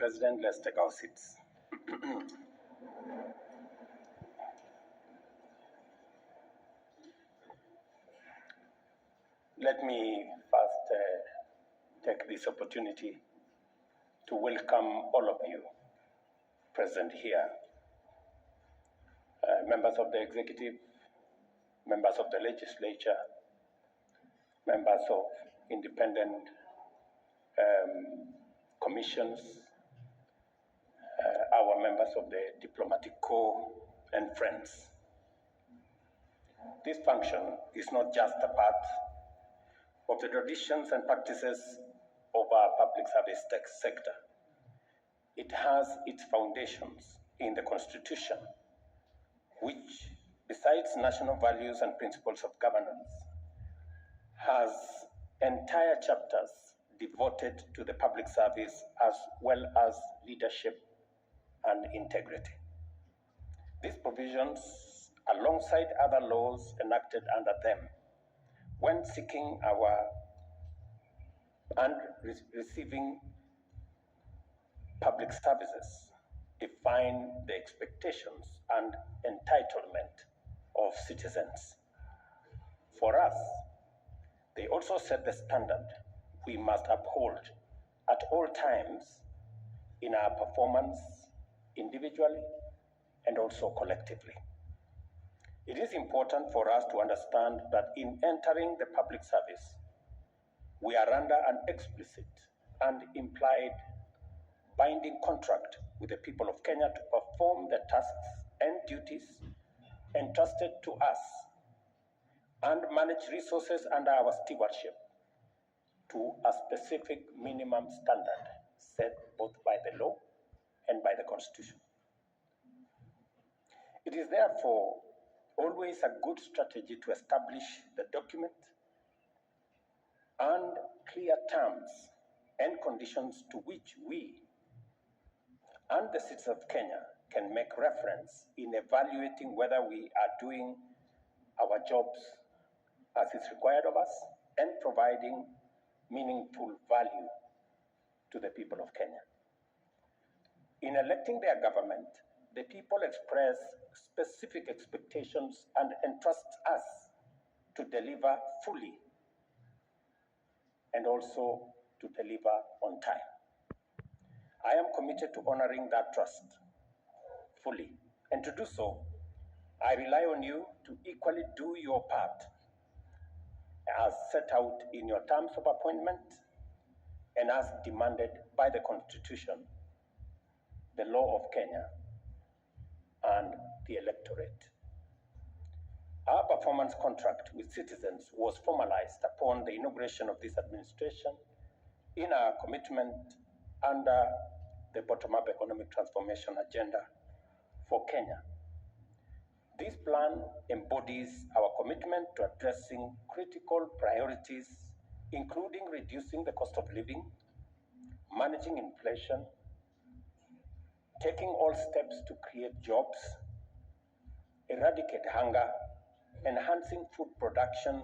President. Let's take our seats. Let me first take this opportunity to welcome all of you present here, members of the executive, members of the legislature, members of independent commissions, our members of the diplomatic corps, and friends. This function is not just a part of the traditions and practices of our public service sector. It has its foundations in the Constitution, which, besides national values and principles of governance, has entire chapters devoted to the public service as well as leadership and integrity. These provisions, alongside other laws enacted under them, when seeking and receiving public services, define the expectations and entitlement of citizens. For us, they also set the standard we must uphold at all times in our performance, individually and also collectively. It is important for us to understand that in entering the public service, we are under an explicit and implied binding contract with the people of Kenya to perform the tasks and duties entrusted to us and manage resources under our stewardship to a specific minimum standard set both by the law and by the Constitution. It is therefore always a good strategy to establish the document and clear terms and conditions to which we and the citizens of Kenya can make reference in evaluating whether we are doing our jobs as is required of us and providing meaningful value to the people of Kenya. In electing their government, the people express specific expectations and entrust us to deliver fully and also to deliver on time. I am committed to honoring that trust fully, and to do so, I rely on you to equally do your part as set out in your terms of appointment and as demanded by the Constitution, the law of Kenya, and the electorate. Our performance contract with citizens was formalized upon the inauguration of this administration in our commitment under the bottom-up economic transformation agenda for Kenya. This plan embodies our commitment to addressing critical priorities, including reducing the cost of living, managing inflation, taking all steps to create jobs, eradicate hunger, enhancing food production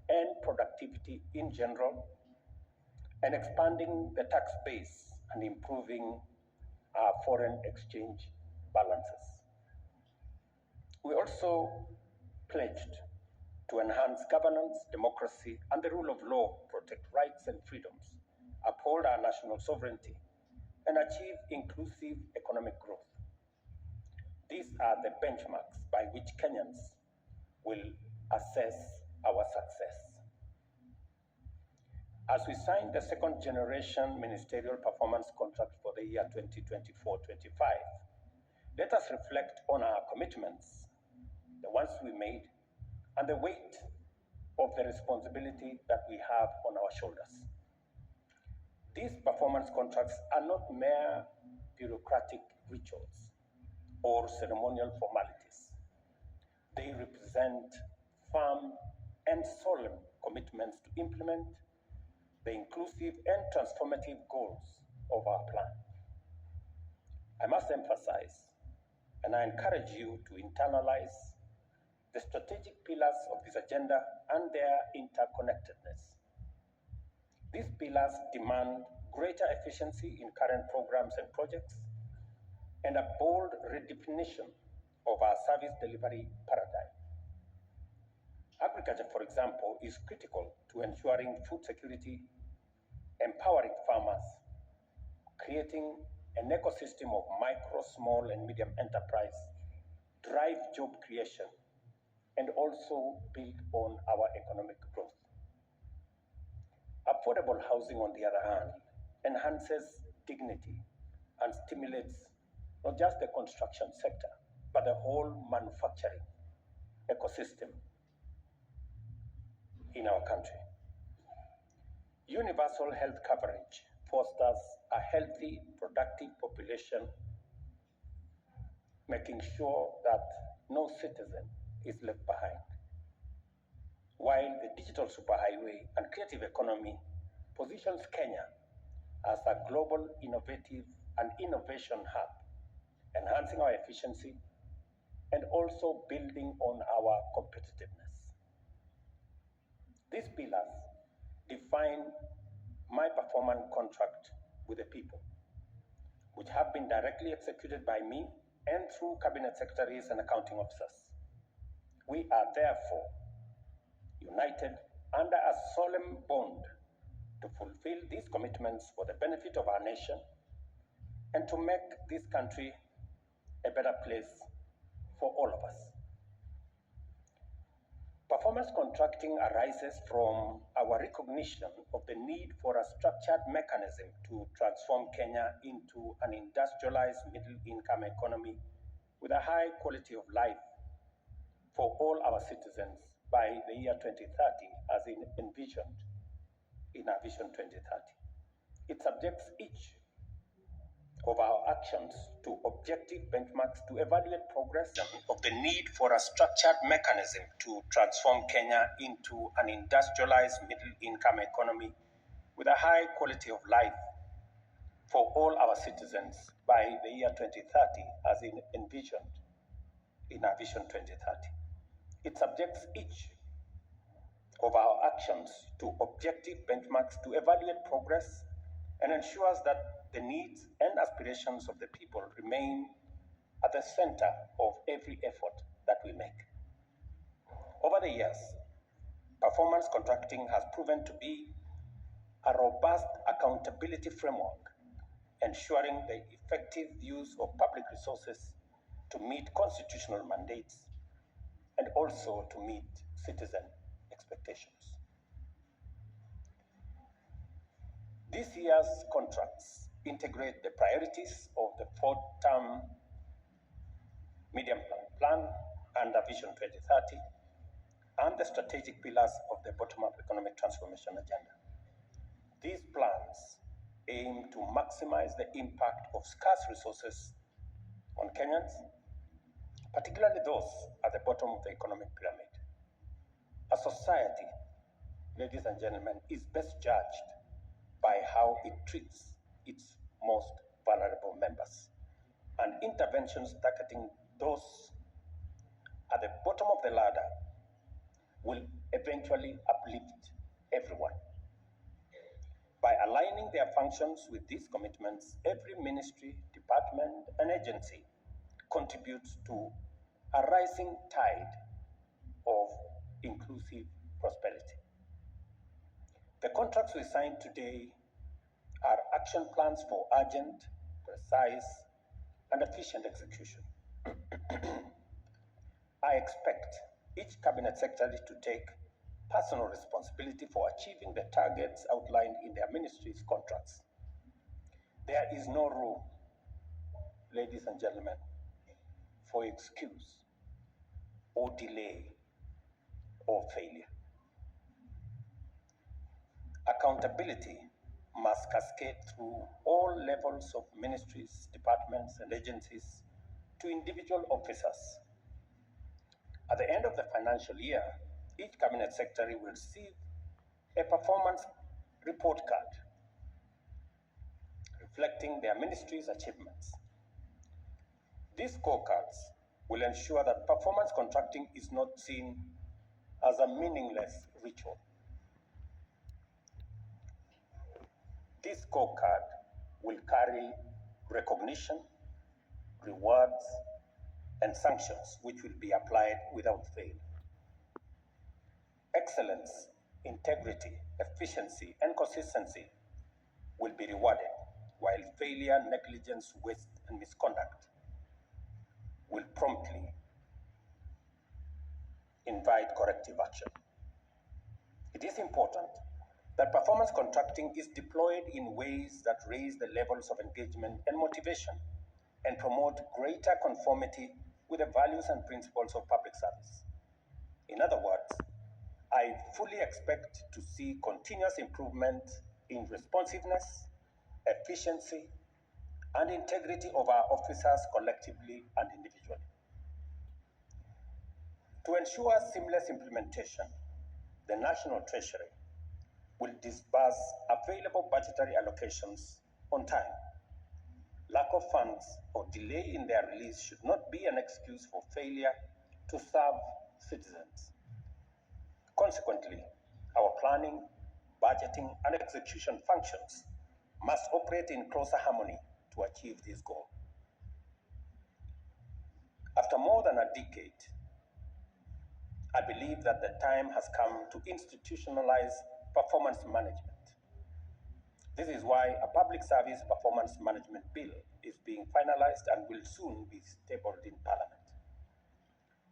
and productivity in general, and expanding the tax base and improving our foreign exchange balances. We also pledged to enhance governance, democracy, and the rule of law, protect rights and freedoms, uphold our national sovereignty, and achieve inclusive economic growth. These are the benchmarks by which Kenyans will assess our success. As we sign the second generation ministerial performance contract for the year 2024-25, let us reflect on our commitments, the ones we made, and the weight of the responsibility that we have on our shoulders. These performance contracts are not mere bureaucratic rituals or ceremonial formalities. They represent firm and solemn commitments to implement the inclusive and transformative goals of our plan. I must emphasize, and I encourage you to internalize the strategic pillars of this agenda and their interconnectedness. These pillars demand greater efficiency in current programs and projects, and a bold redefinition of our service delivery paradigm. Agriculture, for example, is critical to ensuring food security, empowering farmers, creating an ecosystem of micro, small, and medium enterprise, drive job creation, and also build on our economic growth. Affordable housing, on the other hand, enhances dignity and stimulates not just the construction sector, but the whole manufacturing ecosystem in our country. Universal health coverage fosters a healthy, productive population, making sure that no citizen is left behind. While the digital superhighway and creative economy positions Kenya as a global innovative and innovation hub, enhancing our efficiency and also building on our competitiveness. These pillars define my performance contract with the people, which have been directly executed by me and through cabinet secretaries and accounting officers. We are therefore united under a solemn bond to fulfill these commitments for the benefit of our nation and to make this country a better place for all of us. Performance contracting arises from our recognition of the need for a structured mechanism to transform Kenya into an industrialized middle-income economy with a high quality of life for all our citizens by the year 2030, as envisioned in our Vision 2030. It subjects each of our actions to objective benchmarks to evaluate progress of the need for a structured mechanism to transform Kenya into an industrialized middle-income economy with a high quality of life for all our citizens by the year 2030, as envisioned in our Vision 2030. It subjects each of our actions to objective benchmarks to evaluate progress and ensures that the needs and aspirations of the people remain at the center of every effort that we make. Over the years, performance contracting has proven to be a robust accountability framework, ensuring the effective use of public resources to meet constitutional mandates and also to meet citizen expectations. This year's contracts integrate the priorities of the fourth-term medium plan under Vision 2030 and the strategic pillars of the bottom-up economic transformation agenda. These plans aim to maximize the impact of scarce resources on Kenyans, particularly those at the bottom of the economic pyramid. A society, ladies and gentlemen, is best judged by how it treats its most vulnerable members, and interventions targeting those at the bottom of the ladder will eventually uplift everyone. By aligning their functions with these commitments, every ministry, department, and agency contributes to a rising tide of inclusive prosperity. The contracts we signed today are action plans for urgent, precise, and efficient execution. I expect each cabinet secretary to take personal responsibility for achieving the targets outlined in their ministry's contracts. There is no room, ladies and gentlemen, for excuse or delay or failure. Accountability must cascade through all levels of ministries, departments, and agencies to individual officers. At the end of the financial year, each cabinet secretary will receive a performance report card reflecting their ministry's achievements. These scorecards will ensure that performance contracting is not seen as a meaningless ritual. This scorecard will carry recognition, rewards, and sanctions which will be applied without fail. Excellence, integrity, efficiency, and consistency will be rewarded, while failure, negligence, waste, and misconduct will promptly invite corrective action. It is important that performance contracting is deployed in ways that raise the levels of engagement and motivation and promote greater conformity with the values and principles of public service. In other words, I fully expect to see continuous improvement in responsiveness, efficiency, and integrity of our officers collectively and individually. To ensure seamless implementation, the National Treasury will disburse available budgetary allocations on time. Lack of funds or delay in their release should not be an excuse for failure to serve citizens. Consequently, our planning, budgeting, and execution functions must operate in closer harmony to achieve this goal. After more than a decade, I believe that the time has come to institutionalize performance management. This is why a public service performance management bill is being finalized and will soon be tabled in Parliament.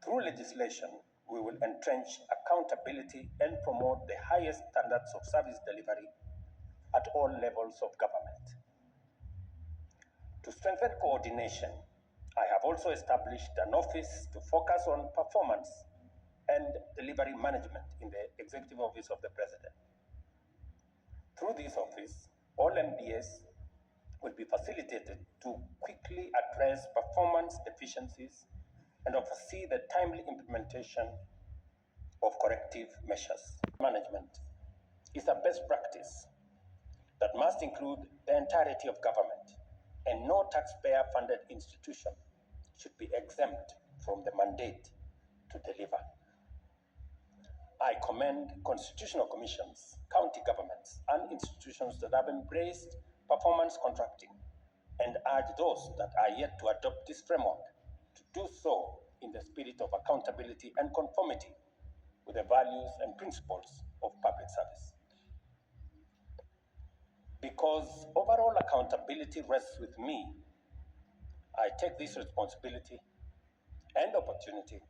Through legislation, we will entrench accountability and promote the highest standards of service delivery at all levels of government. To strengthen coordination, I have also established an office to focus on performance and delivery management in the Executive Office of the President. Through this office, all MDS will be facilitated to quickly address performance deficiencies and oversee the timely implementation of corrective measures. Management is a best practice that must include the entirety of government, and no taxpayer-funded institution should be exempt from the mandate to deliver. I commend constitutional commissions, county governments, and institutions that have embraced performance contracting and urge those that are yet to adopt this framework to do so in the spirit of accountability and conformity with the values and principles of public service. Because overall accountability rests with me, I take this responsibility and opportunity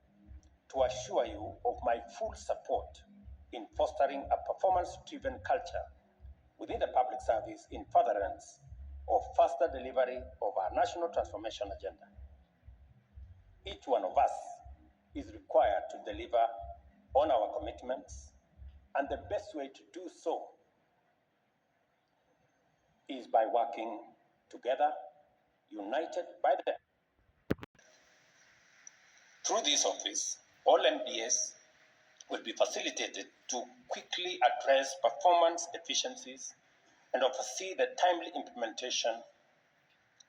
to assure you of my full support in fostering a performance-driven culture within the public service in furtherance of faster delivery of our national transformation agenda. Each one of us is required to deliver on our commitments, and the best way to do so is by working together, united by the... Through this office, all MDS will be facilitated to quickly address performance deficiencies and oversee the timely implementation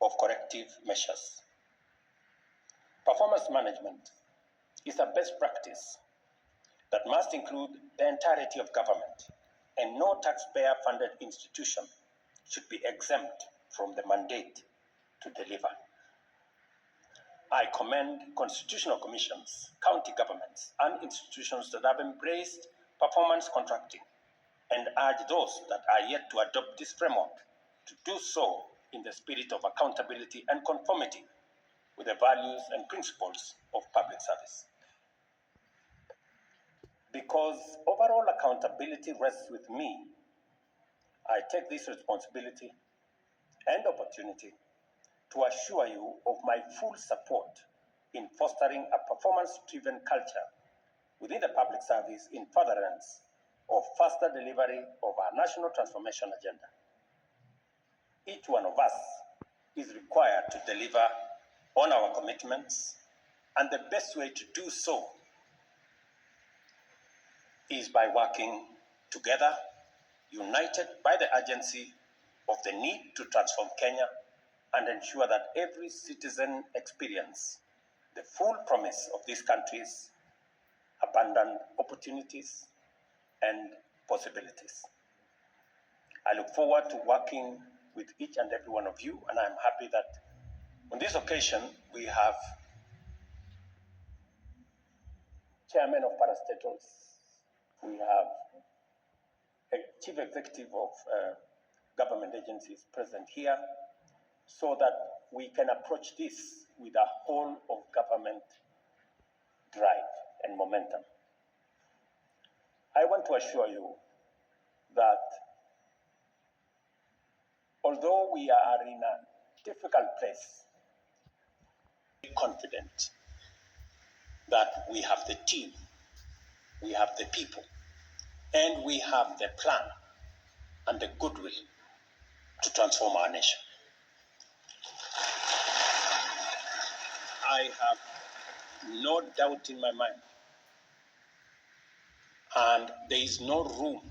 of corrective measures. Performance management is a best practice that must include the entirety of government, and no taxpayer-funded institution should be exempt from the mandate to deliver. I commend constitutional commissions, county governments, and institutions that have embraced performance contracting and urge those that are yet to adopt this framework to do so in the spirit of accountability and conformity with the values and principles of public service. Because overall accountability rests with me, I take this responsibility and opportunity to assure you of my full support in fostering a performance-driven culture within the public service in furtherance of faster delivery of our national transformation agenda. Each one of us is required to deliver on our commitments, and the best way to do so is by working together, united by the urgency of the need to transform Kenya and ensure that every citizen experience the full promise of this country's abundant opportunities and possibilities. I look forward to working with each and every one of you, and I'm happy that on this occasion we have chairman of parastatals, we have a chief executive of government agencies present here, so that we can approach this with a whole of government drive and momentum. I want to assure you that although we are in a difficult place, I'm confident that we have the team, we have the people, and we have the plan and the goodwill to transform our nation. I have no doubt in my mind, and there is no room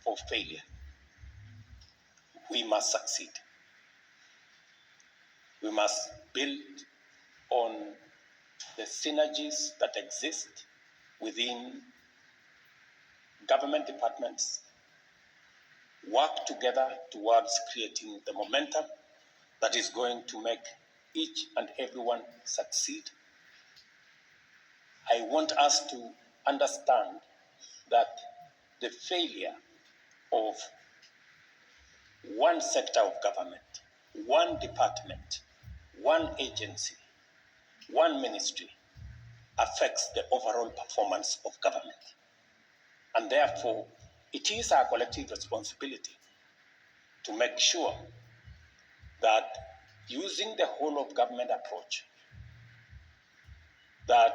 for failure. We must succeed. We must build on the synergies that exist within government departments, work together towards creating the momentum that is going to make each and everyone succeed. I want us to understand that the failure of one sector of government, one department, one agency, one ministry affects the overall performance of government. And therefore, it is our collective responsibility to make sure that using the whole of government approach, that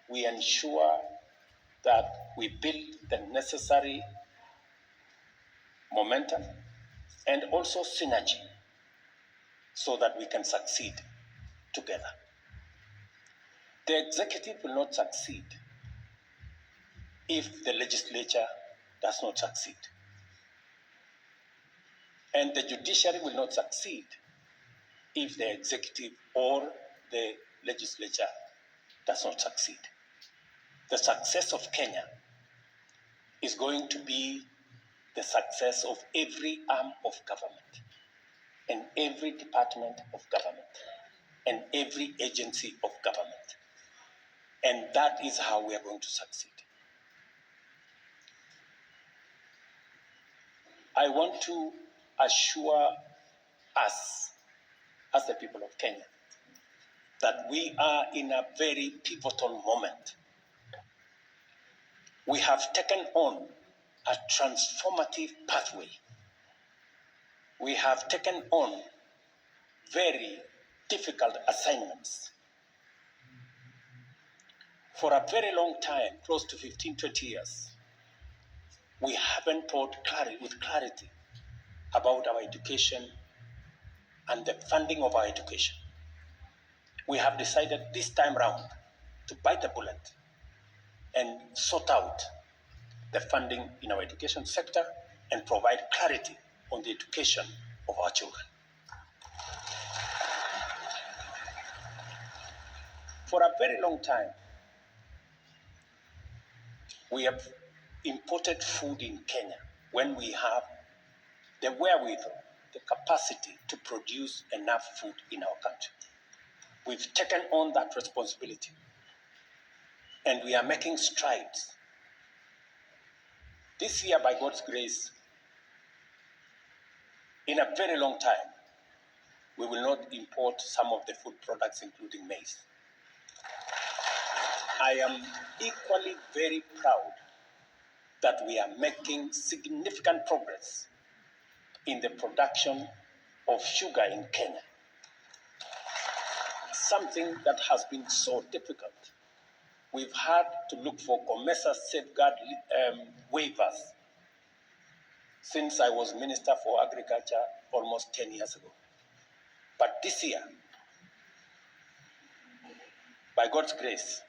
we ensure that we build the necessary momentum and also synergy so that we can succeed together. The executive will not succeed if the legislature does not succeed. And the judiciary will not succeed if the executive or the legislature does not succeed. The success of Kenya is going to be the success of every arm of government and every department of government and every agency of government. And that is how we are going to succeed. I want to assure us, as the people of Kenya, that we are in a very pivotal moment. We have taken on a transformative pathway. We have taken on very difficult assignments. For a very long time, close to 15, 20 years, we haven't thought with clarity about our education and the funding of our education. We have decided this time round to bite the bullet and sort out the funding in our education sector and provide clarity on the education of our children. For a very long time, we have imported food in Kenya when we have the wherewithal, the capacity to produce enough food in our country. We've taken on that responsibility, and we are making strides. This year, by God's grace, in a very long time, we will not import some of the food products, including maize. I am equally very proud that we are making significant progress in the production of sugar in Kenya. Something that has been so difficult. We've had to look for COMESA safeguard waivers since I was Minister for Agriculture almost 10 years ago. But this year, by God's grace,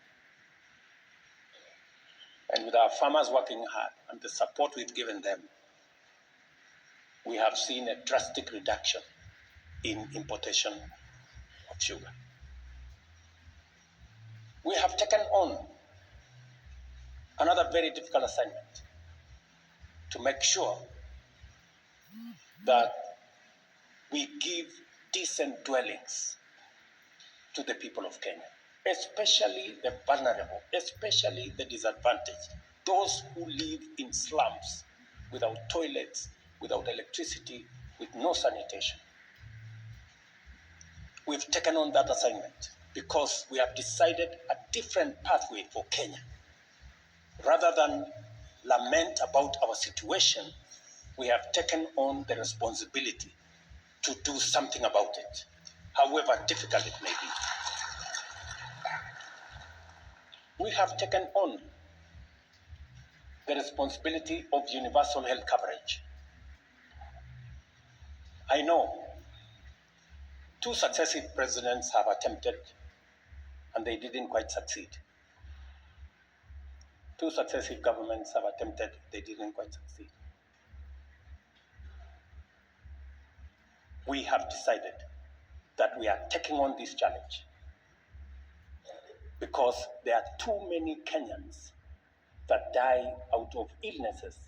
and with our farmers working hard and the support we've given them, we have seen a drastic reduction in importation of sugar. We have taken on another very difficult assignment to make sure that we give decent dwellings to the people of Kenya, especially the vulnerable, especially the disadvantaged, those who live in slums without toilets, without electricity, with no sanitation. We've taken on that assignment because we have decided a different pathway for Kenya. Rather than lament about our situation, we have taken on the responsibility to do something about it, however difficult it may be. We have taken on the responsibility of universal health coverage. I know 2 successive presidents have attempted and they didn't quite succeed. 2 successive governments have attempted, they didn't quite succeed. We have decided that we are taking on this challenge because there are too many Kenyans that die out of illnesses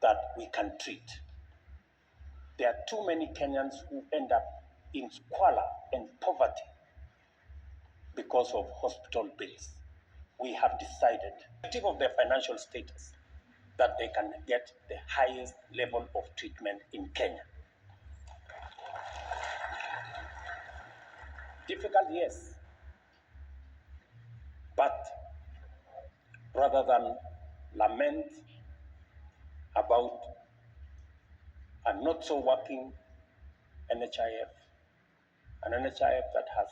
that we can treat. There are too many Kenyans who end up in squalor and poverty because of hospital bills. We have decided, irrespective of their financial status, that they can get the highest level of treatment in Kenya. Difficult, yes. But rather than lament about a not so working NHIF, an NHIF that has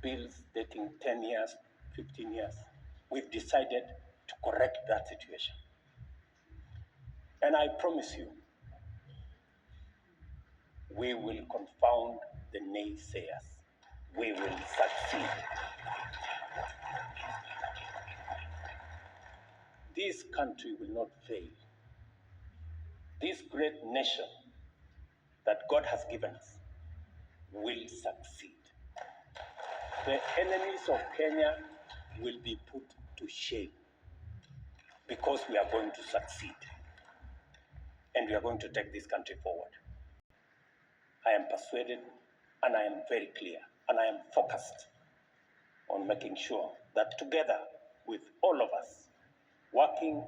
bills dating 10 years, 15 years, we've decided to correct that situation. And I promise you, we will confound the naysayers. We will succeed. This country will not fail. This great nation that God has given us will succeed. The enemies of Kenya will be put to shame because we are going to succeed and we are going to take this country forward. I am persuaded and I am very clear and I am focused on making sure that together with all of us working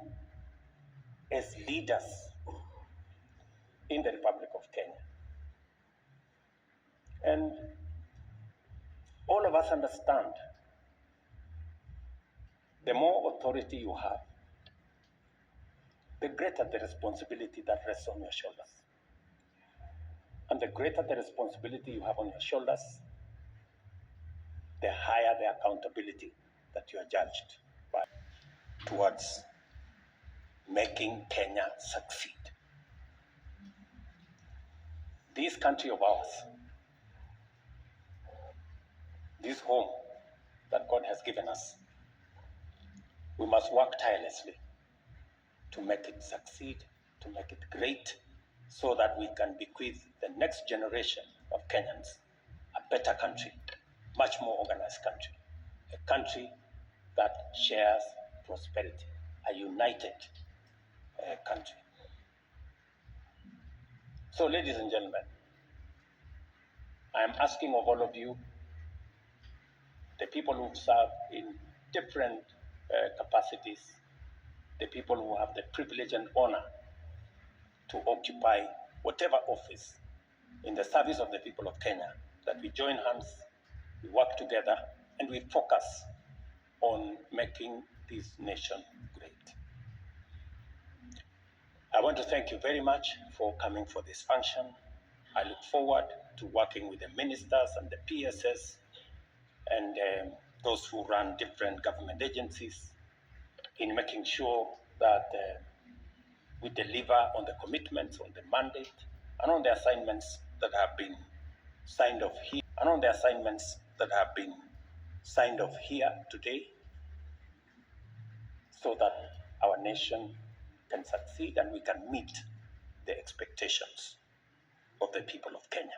as leaders in the Republic of Kenya, and all of us understand the more authority you have, the greater the responsibility that rests on your shoulders. And the greater the responsibility you have on your shoulders, the higher the accountability that you are judged by towards making Kenya succeed. This country of ours, this home that God has given us, we must work tirelessly to make it succeed, to make it great, so that we can bequeath the next generation of Kenyans a better country, much more organized country, a country that shares prosperity, a united country. So, ladies and gentlemen, I am asking of all of you, the people who serve in different capacities, the people who have the privilege and honor to occupy whatever office in the service of the people of Kenya, that we join hands, we work together, and we focus on making this nation great. I want to thank you very much for coming for this function. I look forward to working with the ministers and the PSS and those who run different government agencies in making sure that we deliver on the commitments, on the mandate, and on the assignments that have been signed off here, today, so that our nation can succeed and we can meet the expectations of the people of Kenya.